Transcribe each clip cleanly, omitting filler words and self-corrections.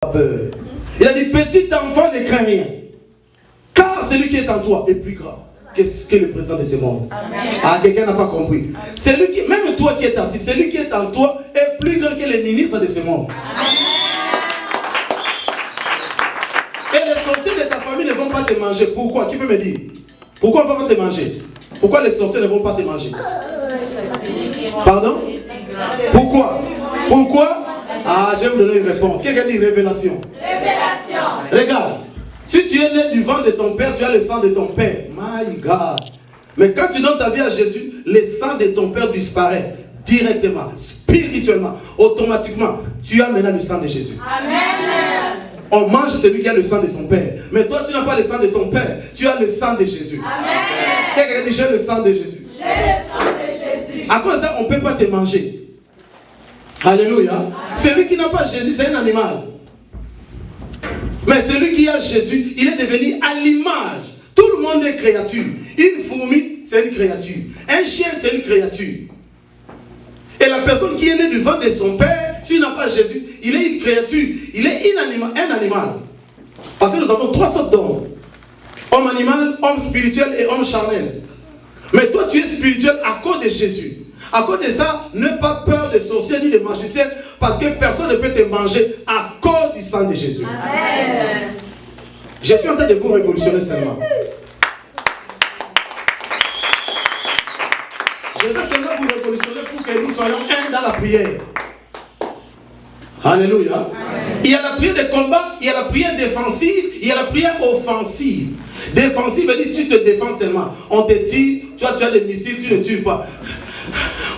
peur. Il a dit, petit enfant, ne crains rien. Car celui qui est en toi est plus grand que le président de ce monde. Amen. Ah, quelqu'un n'a pas compris. Celui qui, même toi qui es assis, celui qui est en toi est plus grand que les ministres de ce monde. Amen. Et les sorciers de ta famille ne vont pas te manger. Pourquoi? Qui peut me dire? Pourquoi on ne va pas te manger? Pourquoi les sorciers ne vont pas te manger? Pardon? Pourquoi? Pourquoi? Ah, je vais vous donner une réponse. Quelqu'un dit révélation. Révélation. Regarde. Si tu es né du ventre de ton père, tu as le sang de ton père. My God. Mais quand tu donnes ta vie à Jésus, le sang de ton père disparaît directement, spirituellement, automatiquement. Tu as maintenant le sang de Jésus. Amen. On mange celui qui a le sang de son père. Mais toi, tu n'as pas le sang de ton père. Tu as le sang de Jésus. Amen. Quelqu'un dit, j'ai le sang de Jésus. J'ai le sang de Jésus. À cause de ça, on ne peut pas te manger. Alléluia. Amen. Celui qui n'a pas Jésus, c'est un animal. Mais celui qui a Jésus, il est devenu à l'image. Tout le monde est créature. Une fourmi, c'est une créature. Un chien, c'est une créature. Et la personne qui est née du ventre de son père, s'il n'a pas Jésus, il est une créature. Il est un animal. Parce que nous avons trois sortes d'hommes. Homme animal, homme spirituel et homme charnel. Mais toi, tu es spirituel à cause de Jésus. À cause de ça, n'aie pas peur des sorciers ni des magiciens, parce que personne ne peut te manger à cause du sang de Jésus. Amen. Je suis en train de vous révolutionner seulement. Je vais seulement vous révolutionner pour que nous soyons un dans la prière. Alléluia. Amen. Il y a la prière de combat, il y a la prière défensive, il y a la prière offensive. Défensive veut dire tu te défends seulement. On te tire, tu as des missiles, tu ne tues pas.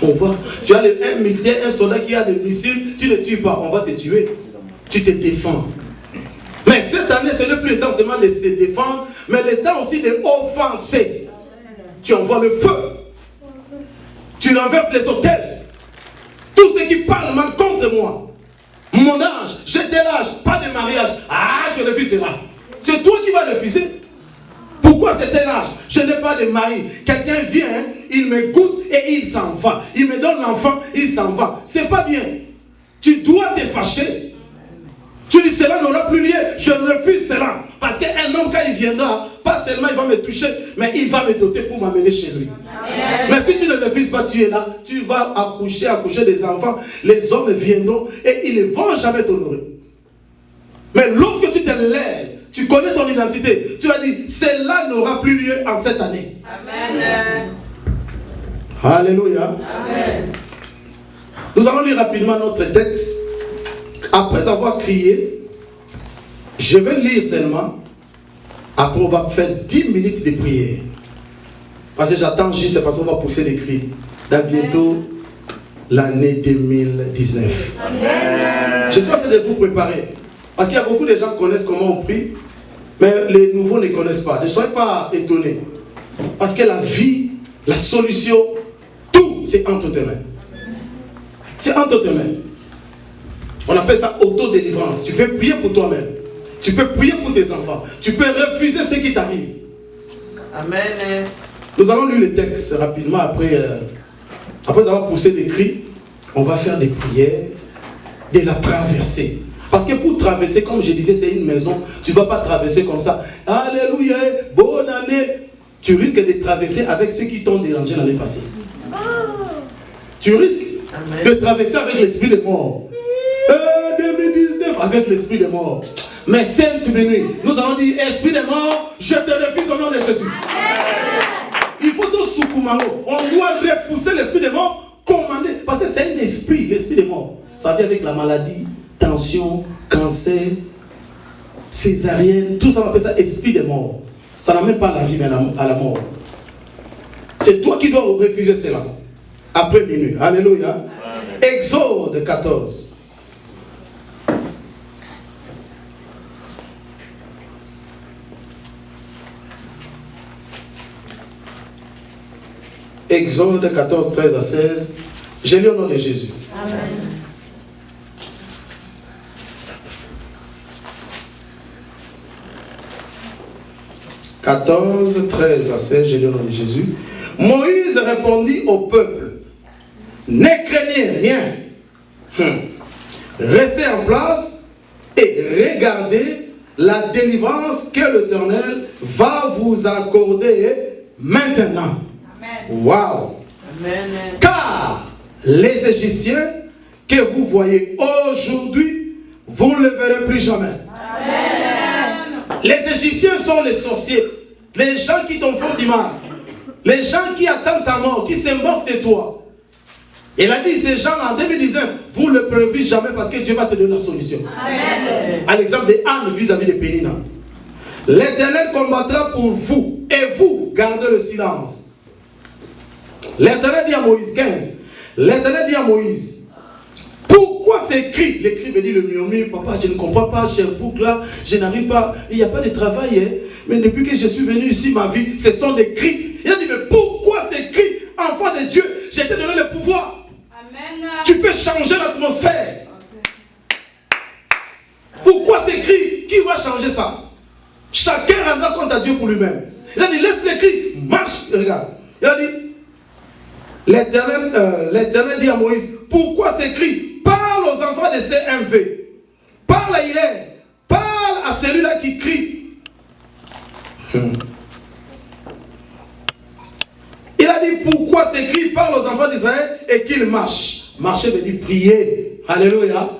On voit, tu as un militaire, un soldat qui a des missiles, tu ne tues pas, on va te tuer. Tu te défends. Mais cette année, ce n'est plus le temps seulement de se défendre, mais le temps aussi d'offenser. Tu envoies le feu. Tu renverses les autels. Tous ceux qui parlent mal contre moi. Mon âge, j'ai tel âge, pas de mariage. Ah, je refuse cela. C'est toi qui vas refuser. Pourquoi c'est tel âge? Je n'ai pas de mari. Quelqu'un vient, il me goûte et il s'en va. Il me donne l'enfant, il s'en va. C'est pas bien. Tu dois te fâcher. Tu dis cela n'aura plus lieu. Je refuse cela. Parce qu'un homme, quand il viendra, pas seulement il va me toucher, mais il va me doter pour m'amener chez lui. Amen. Mais si tu ne refuses pas, tu es là, tu vas accoucher des enfants. Les hommes viendront et ils ne vont jamais t'honorer. Mais lorsque tu te lèves, tu connais ton identité. Tu as dit, cela n'aura plus lieu en cette année. Amen. Alléluia. Amen. Nous allons lire rapidement notre texte. Après avoir crié, je vais lire seulement. Après, on va faire 10 minutes de prière. Parce que j'attends juste parce qu'on va pousser les cris. Dans bientôt l'année 2019. Amen. Je suis en train de vous préparer. Parce qu'il y a beaucoup de gens qui connaissent comment on prie, mais les nouveaux ne connaissent pas. Ne soyez pas étonnés. Parce que la vie, la solution, tout, c'est entre tes mains. C'est entre tes mains. On appelle ça autodélivrance. Tu peux prier pour toi-même. Tu peux prier pour tes enfants. Tu peux refuser ce qui t'arrive. Amen. Nous allons lire le texte rapidement après avoir poussé des cris. On va faire des prières de la traversée. Parce que pour traverser, comme je disais, c'est une maison. Tu ne vas pas traverser comme ça. Alléluia, bonne année. Tu risques de traverser avec ceux qui t'ont dérangé l'année passée. Tu risques de traverser avec l'esprit de mort. 2019 avec l'esprit de mort. Mais Sainte Nuit, nous allons dire, esprit de mort, je te refuse au nom de Jésus. Il faut tout soukumango. On doit repousser l'esprit de mort, commander. Parce que c'est un esprit, l'esprit de mort. Ça vient avec la maladie, tension, cancer, césarienne, tout ça on appelle ça esprit de mort. Ça n'amène pas à la vie mais à la mort. C'est toi qui dois refuser cela. Après minuit. Alléluia. Amen. Exode 14. Exode 14, 13 à 16. Je lis au nom de Jésus. Amen. « 14, 13 à 16, je lis au nom de Jésus. Moïse répondit au peuple, ne craignez rien. Restez en place et regardez la délivrance que l'Éternel va vous accorder maintenant. Waouh! Car les Égyptiens que vous voyez aujourd'hui, vous ne les verrez plus jamais. Amen. Les Égyptiens sont les sorciers, les gens qui t'en font du mal, les gens qui attendent ta mort, qui se moquent de toi. Il a dit, ces gens-là, en 2019, vous ne le prévez jamais parce que Dieu va te donner la solution. Amen. À l'exemple de Anne vis-à-vis de Pénina. L'Éternel combattra pour vous et vous gardez le silence. L'Éternel dit à Moïse, 15, l'Éternel dit à Moïse, pourquoi ces cris? Les cris veut dire le murmure, papa, je ne comprends pas, cher bouc là, je n'arrive pas, il n'y a pas de travail, hein? Mais depuis que je suis venu ici, ma vie, ce sont des cris. Il a dit, mais pourquoi ces cris? Enfant de Dieu, je t'ai donné le pouvoir. Amen. Tu peux changer l'atmosphère. Pourquoi ces cris? Qui va changer ça? Chacun rendra compte à Dieu pour lui-même. Il a dit, laisse les cris, marche, regarde. Il a dit, l'Éternel dit à Moïse, pourquoi ces cris? Parle aux enfants de CMV. Parle à Hilaire. Parle à celui-là qui crie. Il a dit, pourquoi ces cris? Parle aux enfants d'Israël et qu'ils marchent. Marcher veut dire prier. Alléluia. Amen.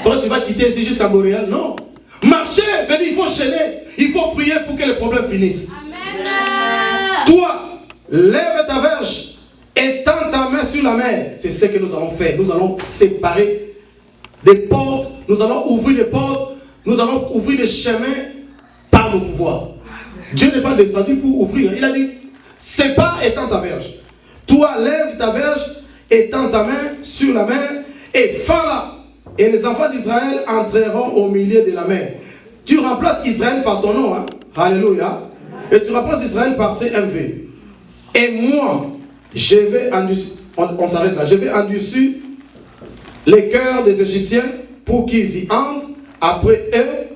Toi, tu vas quitter ici jusqu'à Montréal? Non. Marcher veut dire il faut chaîner. Il faut prier pour que les problèmes finissent. Amen. Toi, lève ta verge. Étends ta main sur la mer. C'est ce que nous allons faire. Nous allons séparer des portes. Nous allons ouvrir des portes. Nous allons ouvrir des chemins par nos pouvoirs. Dieu n'est pas descendu pour ouvrir. Il a dit, sépare, étends ta verge. Toi, lève ta verge, étends ta main sur la mer et fends-la. Et les enfants d'Israël entreront au milieu de la mer. Tu remplaces Israël par ton nom. Hein? Alléluia. Et tu remplaces Israël par CMV. Et moi, je vais endurcir, on s'arrête là, je vais endurcir les cœurs des Égyptiens pour qu'ils y entrent après eux,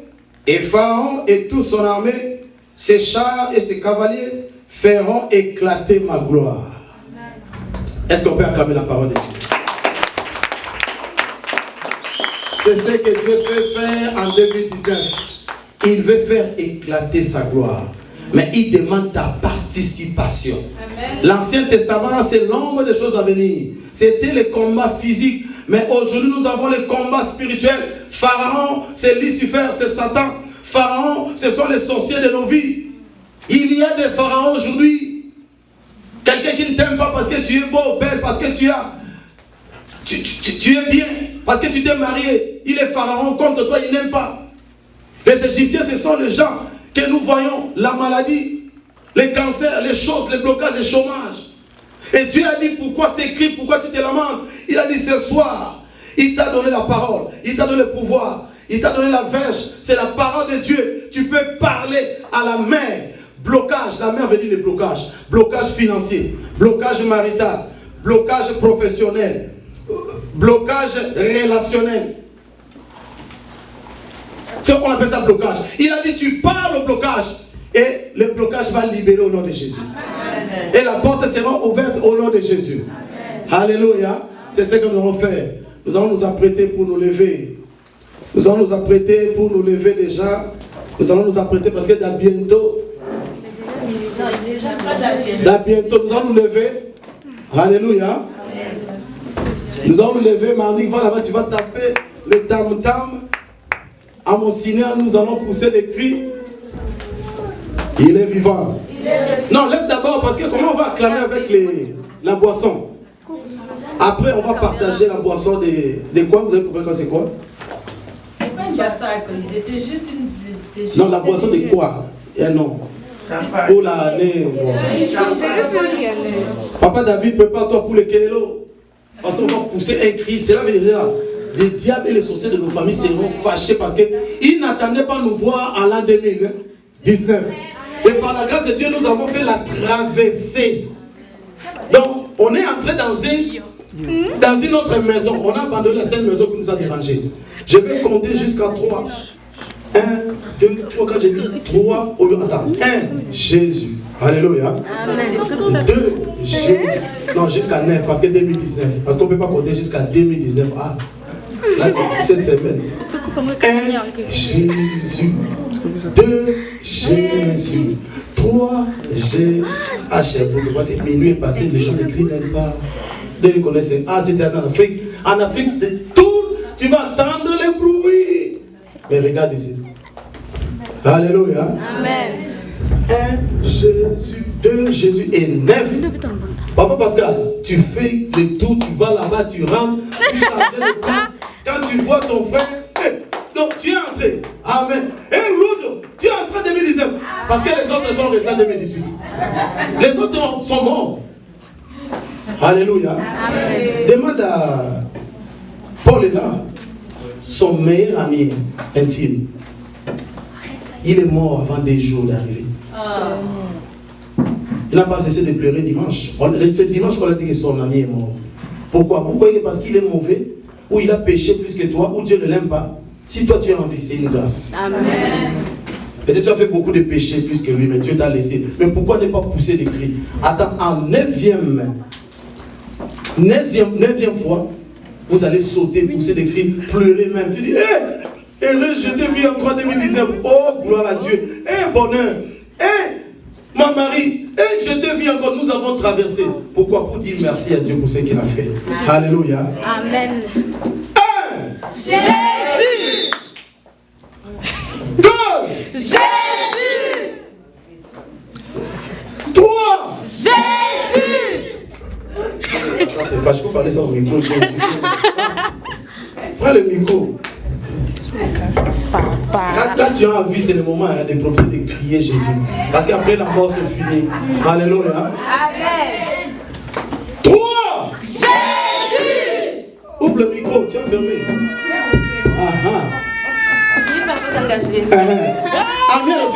et Pharaon et toute son armée, ses chars et ses cavaliers feront éclater ma gloire. Est-ce qu'on peut acclamer la parole de Dieu? C'est ce que Dieu veut faire en 2019. Il veut faire éclater sa gloire. Mais il demande ta participation. L'Ancien Testament, c'est l'ombre des choses à venir. C'était les combats physiques. Mais aujourd'hui, nous avons les combats spirituels. Pharaon, c'est Lucifer, c'est Satan. Pharaon, ce sont les sorciers de nos vies. Il y a des pharaons aujourd'hui. Quelqu'un qui ne t'aime pas parce que tu es beau, belle, parce que tu es bien, parce que tu t'es marié. Il est pharaon contre toi, il n'aime pas. Les Égyptiens, ce sont les gens que nous voyons, la maladie, les cancers, les choses, les blocages, les chômages. Et Dieu a dit, pourquoi ces cris, pourquoi tu te lamentes? Il a dit, ce soir, il t'a donné la parole, il t'a donné le pouvoir, il t'a donné la verge, c'est la parole de Dieu. Tu peux parler à la mer. Blocage, la mer veut dire les blocages. Blocage financier, blocage marital, blocage professionnel, blocage relationnel. C'est ce qu'on appelle ça blocage. Il a dit, tu parles au blocage. Et le blocage va libérer au nom de Jésus. Amen. Et la porte sera ouverte au nom de Jésus. Amen. Alléluia. C'est ce que nous allons faire. Nous allons nous apprêter pour nous lever. Nous allons nous apprêter pour nous lever déjà. Nous allons nous apprêter parce que bientôt, nous allons nous lever. Alléluia. Amen. Nous allons nous lever. Marnik, va là-bas, tu vas taper le tam-tam. À mon signal, nous allons pousser des cris. Il est vivant. Non, laisse d'abord, parce que comment on va acclamer avec la boisson? Après, on va partager la boisson de quoi? Vous avez compris quoi c'est quoi? C'est pas une boisson alcoolisée, c'est juste une... Non, la boisson de quoi? Non. Pour l'année. Papa David, prépare-toi pour le Kelelo. Parce qu'on va pousser un cri. C'est là, les diables et les sorciers de nos familles seront fâchés parce qu'ils n'attendaient pas nous voir en l'an 2019. Et par la grâce de Dieu, nous avons fait la traversée. Donc, on est entré dans une autre maison. On a abandonné la seule maison qui nous a dérangés. Je vais compter jusqu'à 3. 1, 2, 3, quand j'ai dit 3, attends. 1, Jésus. Alléluia. Amen. 2, Jésus. Non, jusqu'à 9, parce que 2019. Parce qu'on ne peut pas compter jusqu'à 2019. Ah. Là, c'est cette semaine. 1, Jésus. 2, Jésus. 3, Jésus. Ah, chef, vous voici, minuit est passé, les gens ne crient même pas. Vous les connaissez. Ah, c'était en Afrique. En Afrique, de tout, tu vas entendre les bruits. Mais regarde ici. Alléluia. Amen. 1, Jésus, 2, Jésus et 9. Papa Pascal, tu fais le tour, tu vas là-bas, tu rentres, tu changes de place. Quand tu vois ton frère, donc tu es entré. Amen. Et Rudo, tu es entré en 2019. Parce que les autres sont restés en 2018. Les autres sont morts. Alléluia. Amen. Demande à Paul est là, son meilleur ami intime. Il est mort avant des jours d'arriver. Il n'a pas cessé de pleurer dimanche. C'est dimanche qu'on a dit que son ami est mort. Pourquoi? Pourquoi? Parce qu'il est mauvais, ou il a péché plus que toi, ou Dieu ne l'aime pas. Si toi tu es en vie, c'est une grâce. Amen. Peut-être tu as fait beaucoup de péchés plus que lui, mais Dieu t'a laissé. Mais pourquoi ne pas pousser des cris? Attends, en 9e fois, vous allez sauter, pousser des cris, pleurer même. Tu dis, hé, heureux, je t'ai vu encore en 2019. Oh, gloire à Dieu. Hé, bonheur. Hé, ma Marie. Hé, je te vis encore. Nous avons traversé. Pourquoi? Pour dire merci à Dieu pour ce qu'il a fait. Alléluia. Amen. 1. Jésus. 2. Jésus. 3. Jésus. C'est fâche, il faut parler ça au micro. Prends le micro. Quand tu as envie, c'est le moment de profiter de crier Jésus. Parce qu'après la mort, c'est fini. Alléluia. Amen. 3. Jésus. Ouvre le micro, tu as fermé. Il n'y a pas d'engagé. Amen aussi.